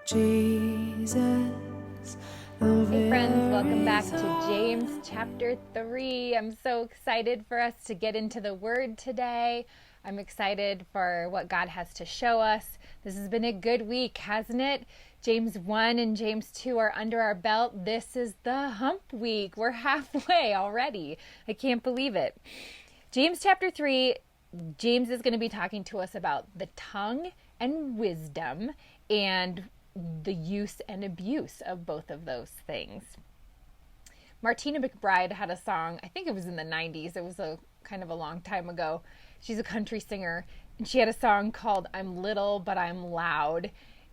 Jesus. Hey friends, welcome back to James chapter 3. I'm so excited for us to get into the Word today. I'm excited for what God has to show us. This has been a good week, hasn't it? James 1 and James 2 are under our belt. This is the hump week. We're halfway already. I can't believe it. James chapter 3, James is going to be talking to us about the tongue and wisdom and the use and abuse of both of those things. Martina McBride had a song, I think it was in the 90s. It was a kind of a long time ago. She's a country singer, and she had a song called I'm Little But I'm Loud.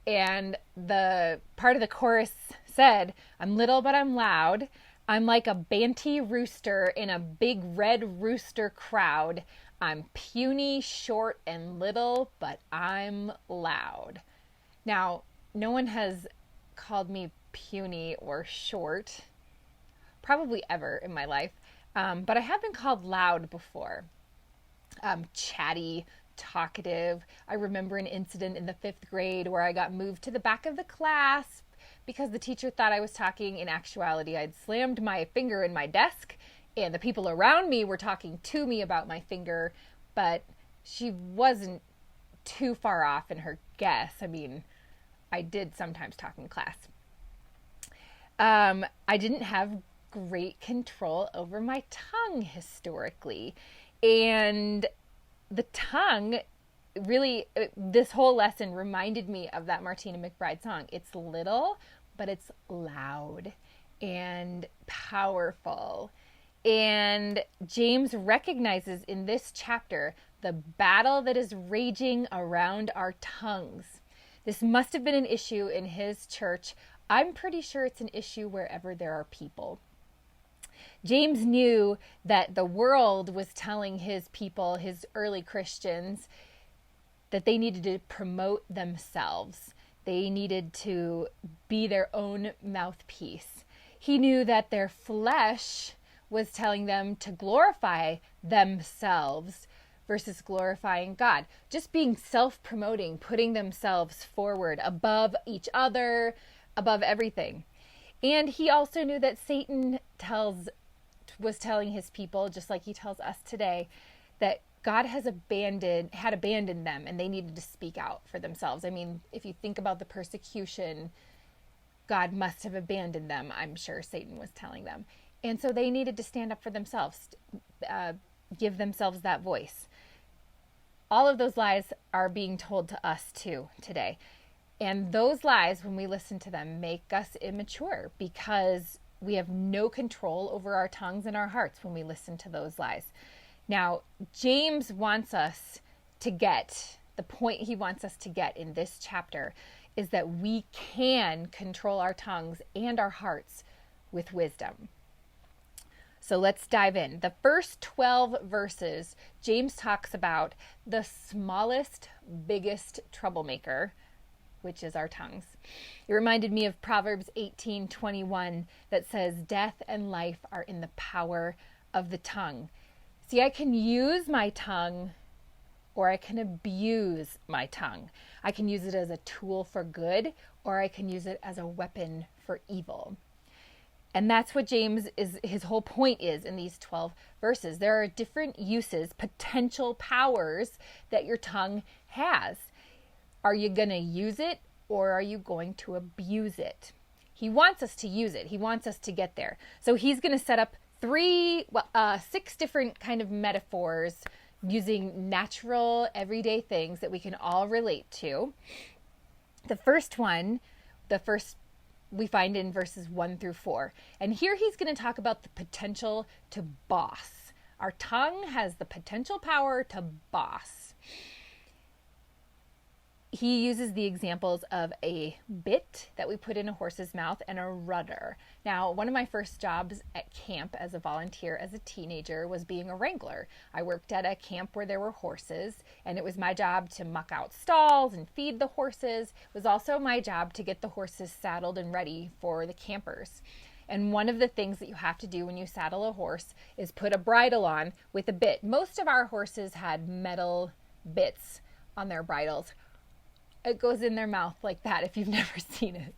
And the part of the chorus said, I'm little but I'm loud. I'm like a banty rooster in a big red rooster crowd. I'm puny, short, and little, but I'm loud. Now, no one has called me puny or short, probably ever in my life, but I have been called loud before. Chatty, talkative. I remember an incident in the 5th grade where I got moved to the back of the class because the teacher thought I was talking. In actuality, I'd slammed my finger in my desk, and the people around me were talking to me about my finger, but she wasn't too far off in her guess. I mean, I did sometimes talk in class. I didn't have great control over my tongue historically. And the tongue really, this whole lesson reminded me of that Martina McBride song. It's little, but it's loud and powerful. And James recognizes in this chapter the battle that is raging around our tongues. This must have been an issue in his church. I'm pretty sure it's an issue wherever there are people. James knew that the world was telling his people, his early Christians, that they needed to promote themselves. They needed to be their own mouthpiece. He knew that their flesh was telling them to glorify themselves versus glorifying God. Just being self-promoting, putting themselves forward above each other, above everything. And he also knew that Satan was telling his people, just like he tells us today, that God had abandoned them and they needed to speak out for themselves. I mean, if you think about the persecution, God must have abandoned them, I'm sure Satan was telling them. And so they needed to stand up for themselves, give themselves that voice. All of those lies are being told to us too today. And those lies, when we listen to them, make us immature because we have no control over our tongues and our hearts when we listen to those lies. Now, James wants us to get, the point he wants us to get in this chapter is that we can control our tongues and our hearts with wisdom. So let's dive in. The first 12 verses, James talks about the smallest, biggest troublemaker, which is our tongues. It reminded me of Proverbs 18:21 that says, death and life are in the power of the tongue. See, I can use my tongue or I can abuse my tongue. I can use it as a tool for good or I can use it as a weapon for evil. And that's what his whole point is in these 12 verses. There are different uses, potential powers that your tongue has. Are you going to use it or are you going to abuse it? He wants us to use it. He wants us to get there. So he's going to set up 6 different kind of metaphors using natural, everyday things that we can all relate to. The first we find in verses 1 through 4. And here he's going to talk about the potential to boss. Our tongue has the potential power to boss. He uses the examples of a bit that we put in a horse's mouth and a rudder. Now, one of my first jobs at camp as a volunteer as a teenager was being a wrangler. I worked at a camp where there were horses, and it was my job to muck out stalls and feed the horses. It was also my job to get the horses saddled and ready for the campers. And one of the things that you have to do when you saddle a horse is put a bridle on with a bit. Most of our horses had metal bits on their bridles. it goes in their mouth like that if you've never seen it.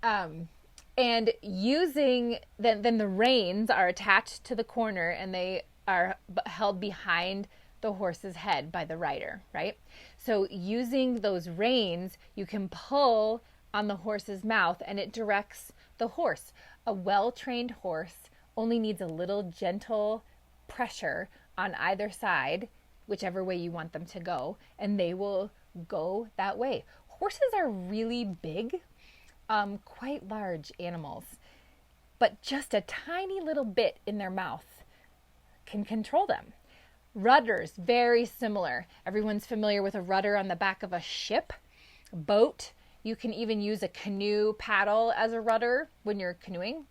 And using, then the reins are attached to the corner and they are held behind the horse's head by the rider, right? So using those reins, you can pull on the horse's mouth and it directs the horse. A well-trained horse only needs a little gentle pressure on either side, whichever way you want them to go, and they will go that way. Horses are really big, quite large animals, but just a tiny little bit in their mouth can control them. Rudders, very similar. Everyone's familiar with a rudder on the back of a ship, boat. You can even use a canoe paddle as a rudder when you're canoeing.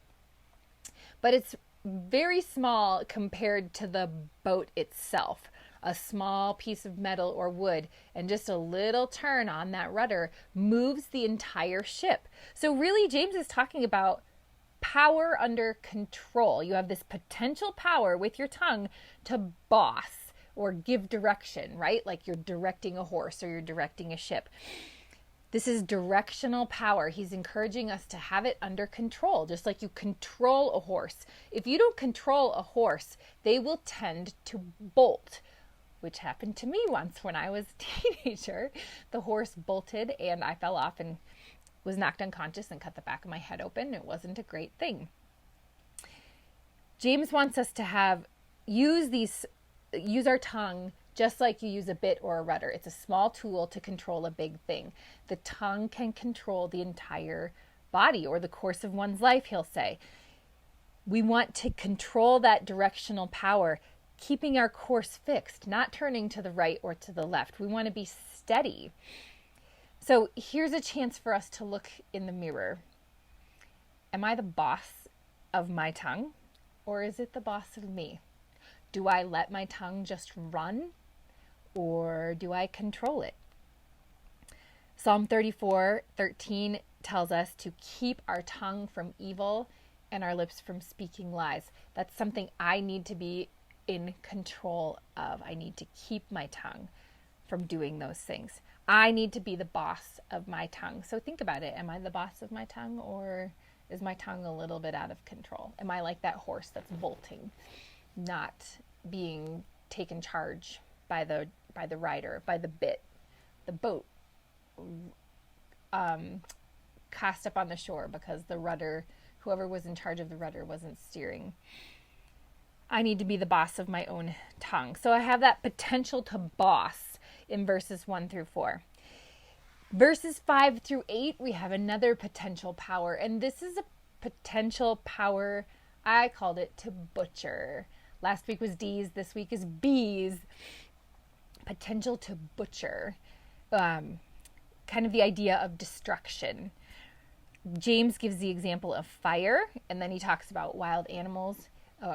But it's very small compared to the boat itself. A small piece of metal or wood and just a little turn on that rudder moves the entire ship. So really, James is talking about power under control. You have this potential power with your tongue to boss or give direction, right? Like you're directing a horse or you're directing a ship. This is directional power. He's encouraging us to have it under control, just like you control a horse. If you don't control a horse, they will tend to bolt, which happened to me once when I was a teenager. The horse bolted and I fell off and was knocked unconscious and cut the back of my head open. It wasn't a great thing. James wants us to use our tongue just like you use a bit or a rudder. It's a small tool to control a big thing. The tongue can control the entire body or the course of one's life, he'll say. We want to control that directional power, keeping our course fixed, not turning to the right or to the left. We want to be steady. So here's a chance for us to look in the mirror. Am I the boss of my tongue, or is it the boss of me? Do I let my tongue just run, or do I control it? Psalm 34:13 tells us to keep our tongue from evil and our lips from speaking lies. That's something I need to be in control of. I need to keep my tongue from doing those things. I need to be the boss of my tongue. So think about it. Am I the boss of my tongue, or is my tongue a little bit out of control? Am I like that horse that's bolting, not being taken charge by the rider, by the bit, the boat cast up on the shore because the rudder, whoever was in charge of the rudder, wasn't steering? I need to be the boss of my own tongue. So I have that potential to boss in verses 1-4. Verses 5-8, we have another potential power, and this is a potential power, I called it to butcher. Last week was D's, this week is B's. Potential to butcher. Kind of the idea of destruction. James gives the example of fire, and then he talks about wild animals,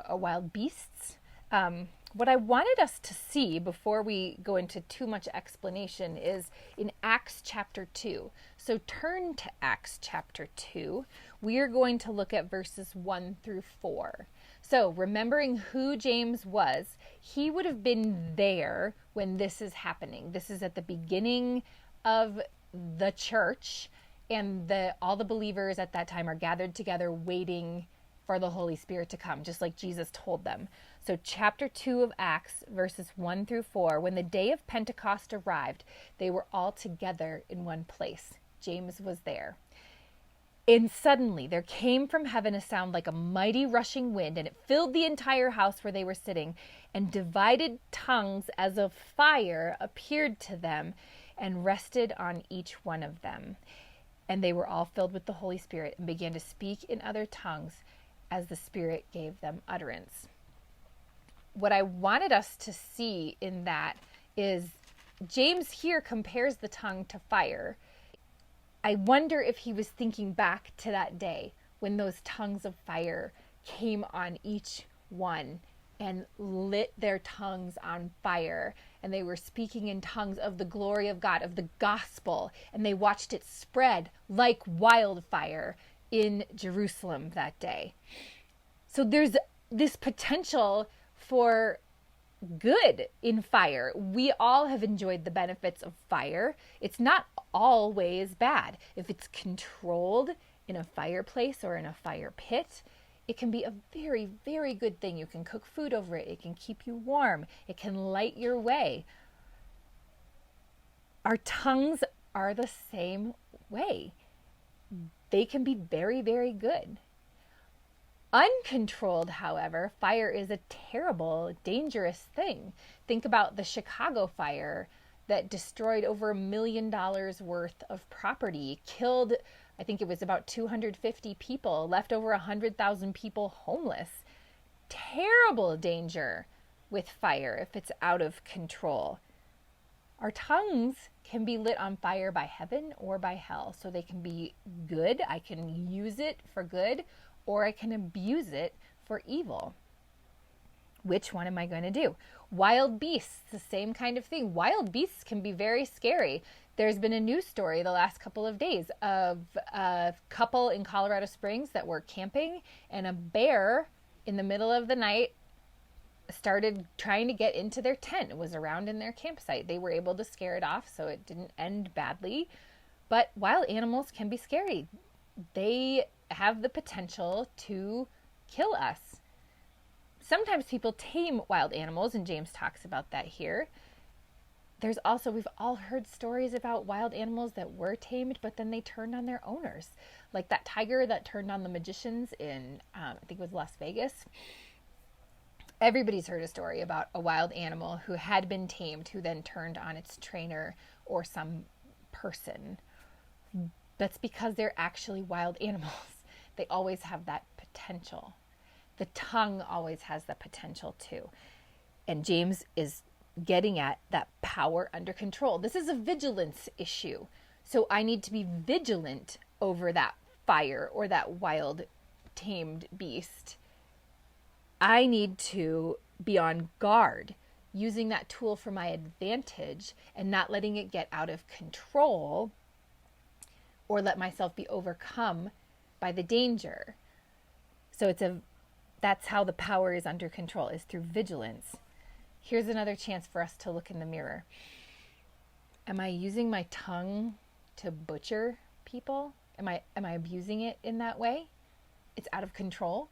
wild beasts. What I wanted us to see before we go into too much explanation is in Acts chapter 2. So turn to Acts chapter 2. We are going to look at verses 1-4. So remembering who James was, he would have been there when this is happening. This is at the beginning of the church, and all the believers at that time are gathered together waiting for the Holy Spirit to come, just like Jesus told them. So chapter 2 of Acts, verses 1-4, when the day of Pentecost arrived, they were all together in one place. James was there. And suddenly there came from heaven a sound like a mighty rushing wind, and it filled the entire house where they were sitting, and divided tongues as of fire appeared to them and rested on each one of them. And they were all filled with the Holy Spirit and began to speak in other tongues as the Spirit gave them utterance. What I wanted us to see in that is James here compares the tongue to fire. I wonder if he was thinking back to that day when those tongues of fire came on each one and lit their tongues on fire, and they were speaking in tongues of the glory of God, of the gospel, and they watched it spread like wildfire in Jerusalem that day. So there's this potential for good in fire. We all have enjoyed the benefits of fire. It's not always bad. If it's controlled in a fireplace or in a fire pit, it can be a very, very good thing. You can cook food over it. It can keep you warm. It can light your way. Our tongues are the same way. They can be very, very good. Uncontrolled, however, fire is a terrible, dangerous thing. Think about the Chicago fire that destroyed over $1 million worth of property, killed, I think it was about 250 people, left over 100,000 people homeless. Terrible danger with fire if it's out of control. Our tongues can be lit on fire by heaven or by hell. So they can be good. I can use it for good, or I can abuse it for evil. Which one am I going to do? Wild beasts, the same kind of thing. Wild beasts can be very scary. There's been a news story the last couple of days of a couple in Colorado Springs that were camping, and a bear in the middle of the night started trying to get into their tent. It was around in their campsite. They were able to scare it off, so it didn't end badly. But wild animals can be scary. They have the potential to kill us. Sometimes people tame wild animals, and James talks about that here. There's also, we've all heard stories about wild animals that were tamed, but then they turned on their owners. Like that tiger that turned on the magicians in, I think it was Las Vegas. Everybody's heard a story about a wild animal who had been tamed, who then turned on its trainer or some person. That's because they're actually wild animals. They always have that potential. The tongue always has the potential too. And James is getting at that power under control. This is a vigilance issue. So I need to be vigilant over that fire or that wild tamed beast. I need to be on guard, using that tool for my advantage and not letting it get out of control or let myself be overcome by the danger. So that's how the power is under control, is through vigilance. Here's another chance for us to look in the mirror. Am I using my tongue to butcher people? Am I abusing it in that way? It's out of control.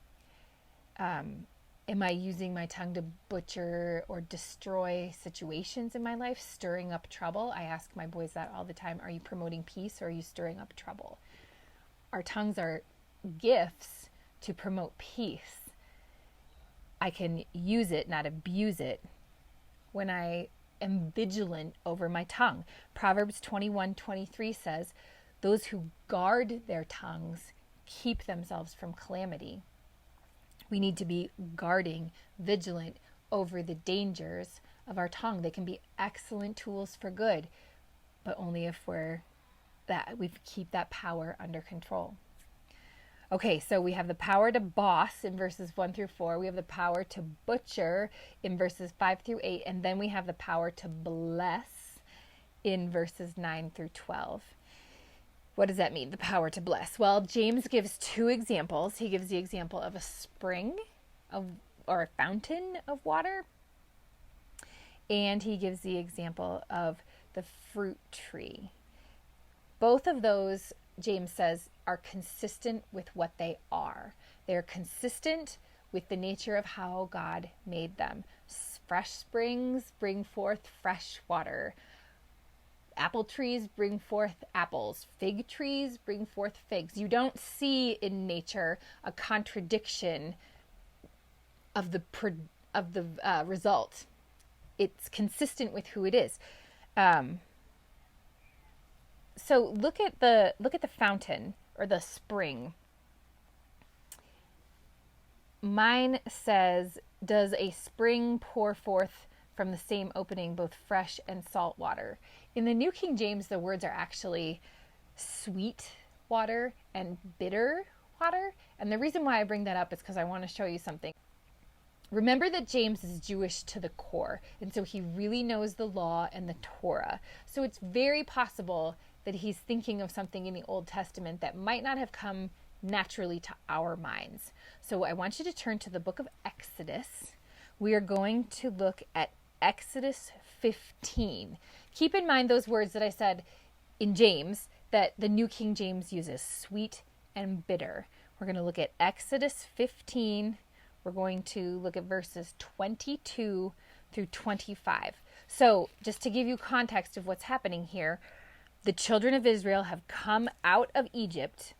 Am I using my tongue to butcher or destroy situations in my life, stirring up trouble? I ask my boys that all the time. Are you promoting peace or are you stirring up trouble? Our tongues are gifts to promote peace. I can use it, not abuse it, when I am vigilant over my tongue. Proverbs 21:23 says, those who guard their tongues keep themselves from calamity. We need to be guarding, vigilant over the dangers of our tongue. They can be excellent tools for good, but only if we keep that power under control. Okay, so we have the power to boss in verses 1-4. We have the power to butcher in verses 5-8. And then we have the power to bless in verses 9-12. What does that mean, the power to bless? Well, James gives two examples. He gives the example of a spring or a fountain of water. And he gives the example of the fruit tree. Both of those, James says, are consistent with what they are. They're consistent with the nature of how God made them. Fresh springs bring forth fresh water. Apple trees bring forth apples. Fig trees bring forth figs. You don't see in nature a contradiction of the result. It's consistent with who it is. So look at the fountain or the spring. Mine says, does a spring pour forth from the same opening both fresh and salt water? In the New King James, the words are actually sweet water and bitter water. And the reason why I bring that up is because I want to show you something. Remember that James is Jewish to the core, and so he really knows the law and the Torah. So it's very possible that he's thinking of something in the Old Testament that might not have come naturally to our minds. So I want you to turn to the book of Exodus, we are going to look at Exodus 15. Keep in mind those words that I said in James that the New King James uses, sweet and bitter. We're going to look at Exodus 15. We're going to look at verses 22 through 25. So just to give you context of what's happening here, the children of Israel have come out of Egypt.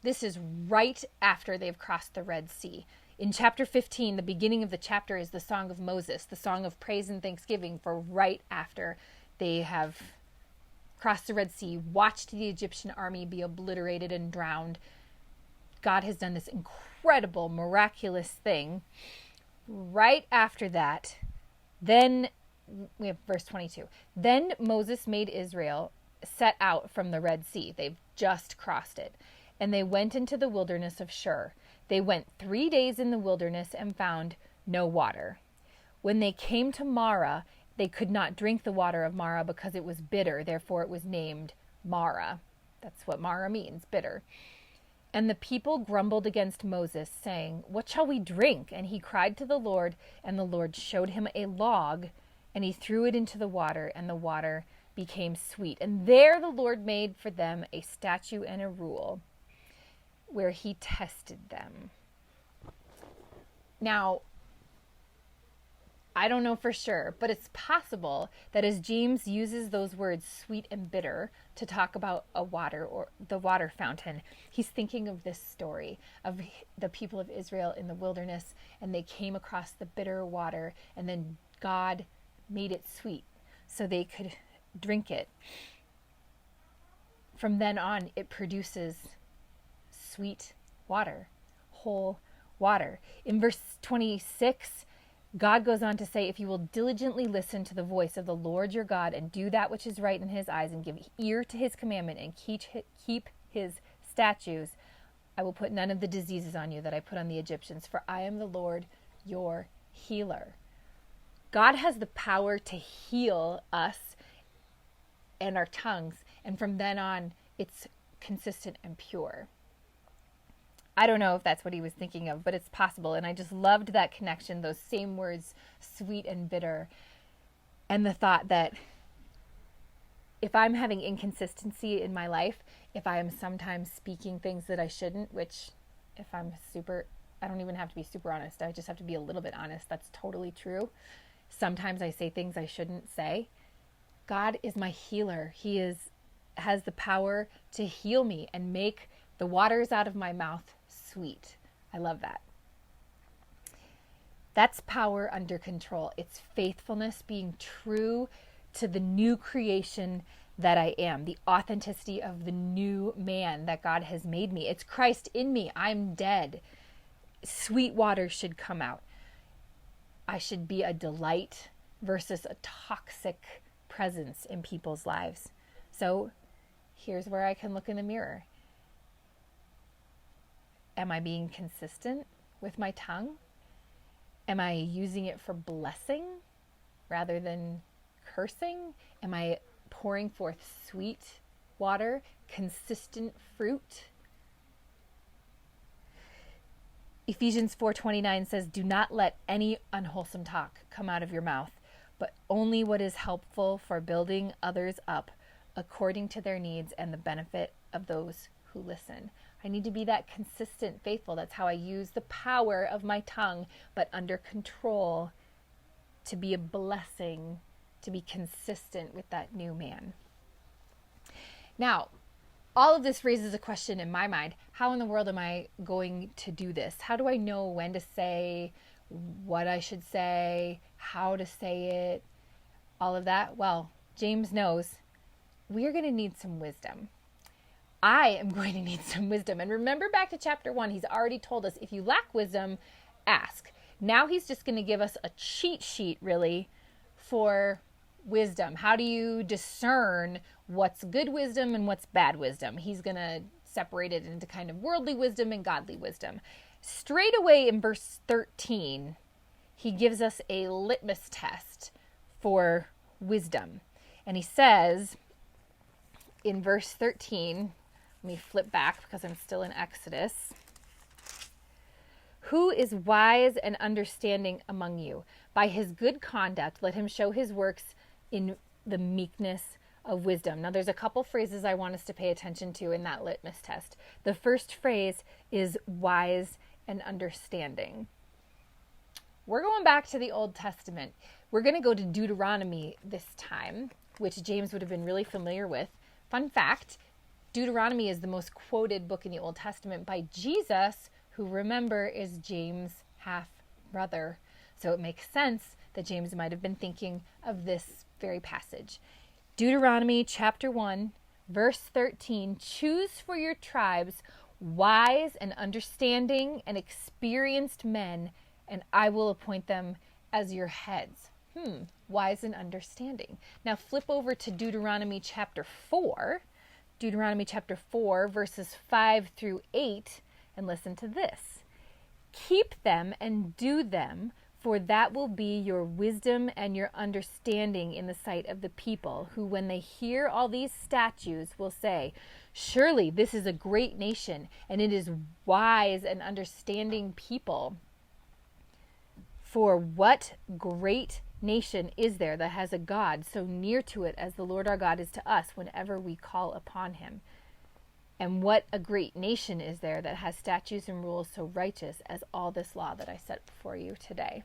This is right after they've crossed the Red Sea. In chapter 15, the beginning of the chapter is the Song of Moses, the song of praise and thanksgiving for right after they have crossed the Red Sea, watched the Egyptian army be obliterated and drowned. God has done this incredible, miraculous thing. Right after that, then we have verse 22. Then Moses made Israel set out from the Red Sea. They've just crossed it. And they went into the wilderness of Shur. They went 3 days in the wilderness and found no water. When they came to Marah, they could not drink the water of Marah because it was bitter. Therefore it was named Marah. That's what Marah means, bitter. And the people grumbled against Moses, saying, "What shall we drink?" And he cried to the Lord, and the Lord showed him a log, and he threw it into the water, and the water became sweet. And there the Lord made for them a statute and a rule, where he tested them. Now, I don't know for sure, but it's possible that as James uses those words sweet and bitter to talk about a water or the water fountain, he's thinking of this story of the people of Israel in the wilderness, and they came across the bitter water, and then God made it sweet so they could drink it. From then on, it produces sweet water, whole water. In verse 26, God goes on to say, "If you will diligently listen to the voice of the Lord your God and do that which is right in his eyes and give ear to his commandment and keep his statutes, I will put none of the diseases on you that I put on the Egyptians, for I am the Lord your healer." God has the power to heal us and our tongues, and from then on, it's consistent and pure. I don't know if that's what he was thinking of, but it's possible. And I just loved that connection, those same words, sweet and bitter. And the thought that if I'm having inconsistency in my life, if I am sometimes speaking things that I shouldn't, which if I'm I don't even have to be super honest. I just have to be a little bit honest. That's totally true. Sometimes I say things I shouldn't say. God is my healer. He has the power to heal me and make the waters out of my mouth sweet. I love that. That's power under control. It's faithfulness, being true to the new creation that I am, the authenticity of the new man that God has made me. It's Christ in me. I'm dead. Sweet water should come out. I should be a delight versus a toxic presence in people's lives. So here's where I can look in the mirror. Am I being consistent with my tongue? Am I using it for blessing rather than cursing? Am I pouring forth sweet water, consistent fruit? Ephesians 4:29 says, "Do not let any unwholesome talk come out of your mouth, but only what is helpful for building others up according to their needs and the benefit of those who listen." I need to be that consistent, faithful. That's how I use the power of my tongue, but under control, to be a blessing, to be consistent with that new man. Now, all of this raises a question in my mind. How in the world am I going to do this? How do I know when to say what I should say, how to say it, all of that? Well, James knows we are going to need some wisdom. I am going to need some wisdom. And remember back to chapter 1, he's already told us if you lack wisdom, ask. Now he's just going to give us a cheat sheet, really, for wisdom. How do you discern what's good wisdom and what's bad wisdom? He's going to separate it into kind of worldly wisdom and godly wisdom. Straight away in verse 13, he gives us a litmus test for wisdom. And he says in verse 13, let me flip back because I'm still in Exodus. Who is wise and understanding among you? By his good conduct, let him show his works in the meekness of wisdom. Now, there's a couple phrases I want us to pay attention to in that litmus test. The first phrase is wise and understanding. We're going back to the Old Testament. We're going to go to Deuteronomy this time, which James would have been really familiar with. Fun fact, Deuteronomy is the most quoted book in the Old Testament by Jesus, who, remember, is James' half-brother. So it makes sense that James might have been thinking of this very passage. Deuteronomy chapter 1, verse 13, choose for your tribes wise and understanding and experienced men, and I will appoint them as your heads. Wise and understanding. Now flip over to Deuteronomy chapter 4. Deuteronomy chapter 4, verses 5 through 8, and listen to this. Keep them and do them, for that will be your wisdom and your understanding in the sight of the people, who, when they hear all these statutes, will say, surely this is a great nation, and it is wise and understanding people. For what great nation is there that has a God so near to it as the Lord our God is to us whenever we call upon him? And what a great nation is there that has statutes and rules so righteous as all this law that I set before you today.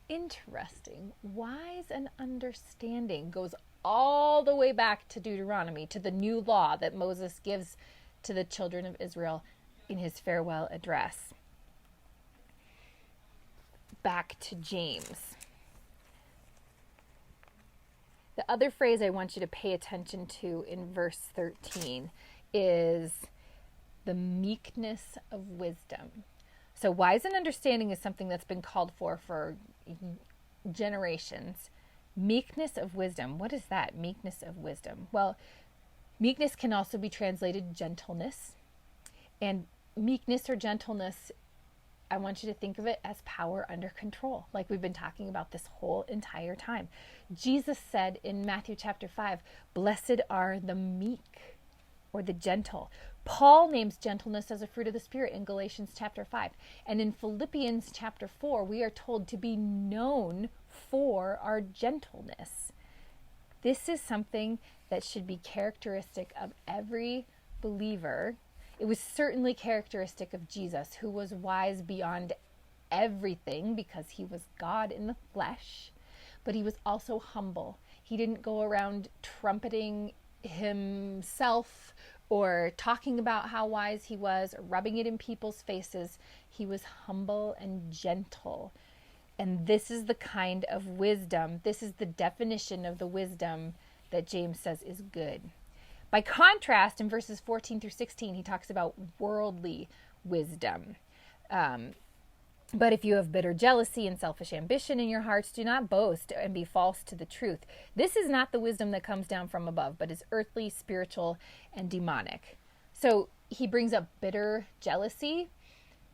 Interesting. Wise and understanding goes all the way back to Deuteronomy, to the new law that Moses gives to the children of Israel in his farewell address. Back to James. The other phrase I want you to pay attention to in verse 13 is the meekness of wisdom. So wise and understanding is something that's been called for generations. Meekness of wisdom. What is that? Meekness of wisdom. Well, meekness can also be translated gentleness. And meekness or gentleness, I want you to think of it as power under control, like we've been talking about this whole entire time. Jesus said in Matthew chapter 5, blessed are the meek or the gentle. Paul names gentleness as a fruit of the Spirit in Galatians chapter 5. And in Philippians chapter 4, we are told to be known for our gentleness. This is something that should be characteristic of every believer. It was certainly characteristic of Jesus, who was wise beyond everything because he was God in the flesh, but he was also humble. He didn't go around trumpeting himself or talking about how wise he was or rubbing it in people's faces. He was humble and gentle. And this is the kind of wisdom, this is the definition of the wisdom that James says is good. By contrast, in verses 14 through 16, he talks about worldly wisdom. But if you have bitter jealousy and selfish ambition in your hearts, do not boast and be false to the truth. This is not the wisdom that comes down from above, but is earthly, spiritual, and demonic. So he brings up bitter jealousy.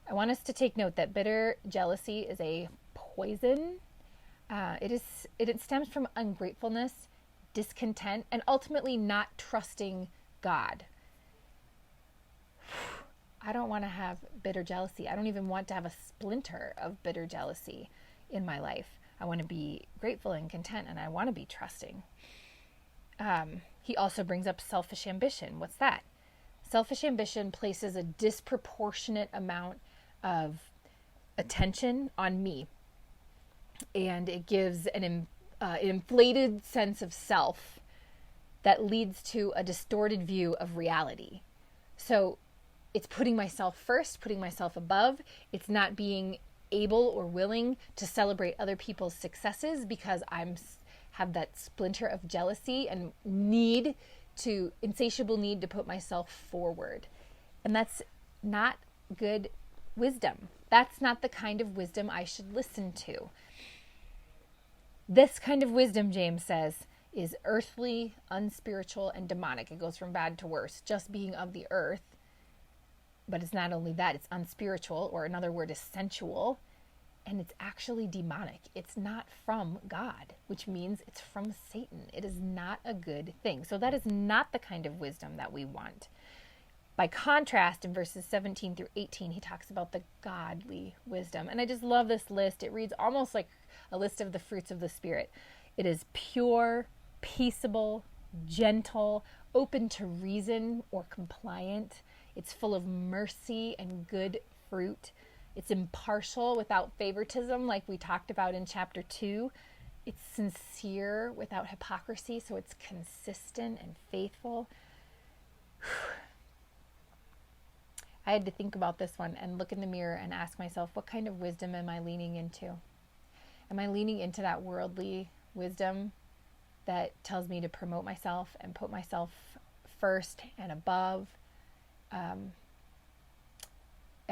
I want us to take note that bitter jealousy is a poison. It stems from ungratefulness, discontent, and ultimately not trusting God. I don't want to have bitter jealousy. I don't even want to have a splinter of bitter jealousy in my life. I want to be grateful and content, and I want to be trusting. He also brings up selfish ambition. What's that? Selfish ambition places a disproportionate amount of attention on me, and it gives an inflated sense of self that leads to a distorted view of reality. So it's putting myself first, putting myself above. It's not being able or willing to celebrate other people's successes because have that splinter of jealousy and insatiable need to put myself forward. And that's not good wisdom. That's not the kind of wisdom I should listen to. This kind of wisdom, James says, is earthly, unspiritual, and demonic. It goes from bad to worse, just being of the earth. But it's not only that, it's unspiritual, or another word is sensual, and it's actually demonic. It's not from God, which means it's from Satan. It is not a good thing. So that is not the kind of wisdom that we want. By contrast, in verses 17 through 18, he talks about the godly wisdom. And I just love this list. It reads almost like a list of the fruits of the Spirit. It is pure, peaceable, gentle, open to reason or compliant. It's full of mercy and good fruit. It's impartial without favoritism, like we talked about in chapter 2. It's sincere without hypocrisy, so it's consistent and faithful. I had to think about this one and look in the mirror and ask myself, what kind of wisdom am I leaning into? Am I leaning into that worldly wisdom that tells me to promote myself and put myself first and above? Am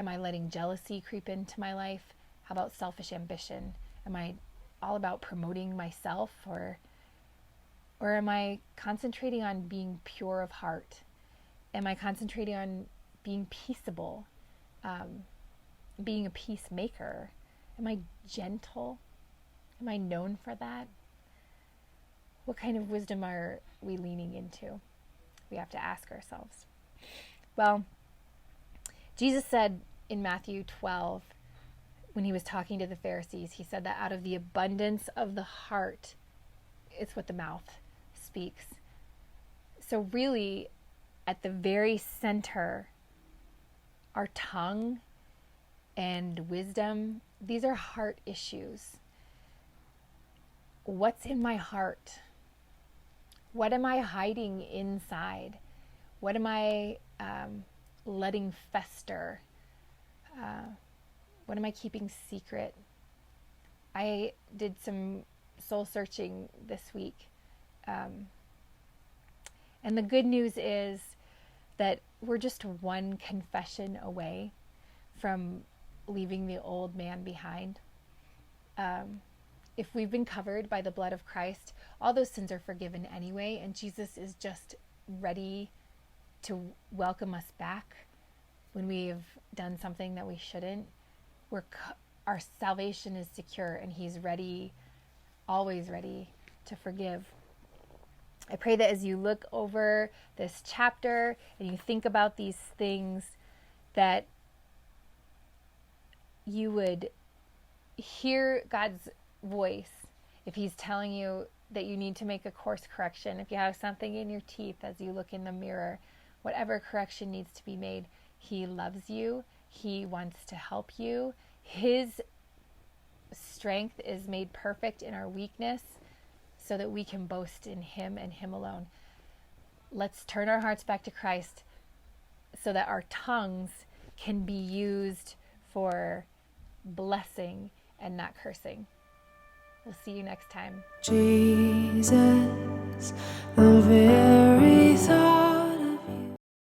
I letting jealousy creep into my life? How about selfish ambition? Am I all about promoting myself, or am I concentrating on being pure of heart? Am I concentrating on being peaceable, being a peacemaker? Am I gentle? Am I known for that? What kind of wisdom are we leaning into? We have to ask ourselves. Well, Jesus said in Matthew 12, when he was talking to the Pharisees, he said that out of the abundance of the heart, it's what the mouth speaks. So really, at the very center, our tongue and wisdom, these are heart issues. What's in my heart? What am I hiding inside? What am I letting fester? What am I keeping secret? I did some soul searching this week. And the good news is that we're just one confession away from leaving the old man behind. If we've been covered by the blood of Christ, all those sins are forgiven anyway, and Jesus is just ready to welcome us back when we've done something that we shouldn't. Our salvation is secure, and he's ready, always ready to forgive. I pray that as you look over this chapter and you think about these things, that you would hear God's voice if he's telling you that you need to make a course correction, if you have something in your teeth as you look in the mirror, whatever correction needs to be made. He loves you. He wants to help you. His strength is made perfect in our weakness so that we can boast in him and him alone. Let's turn our hearts back to Christ so that our tongues can be used for blessing and not cursing. We'll see you next time. Jesus, the very thought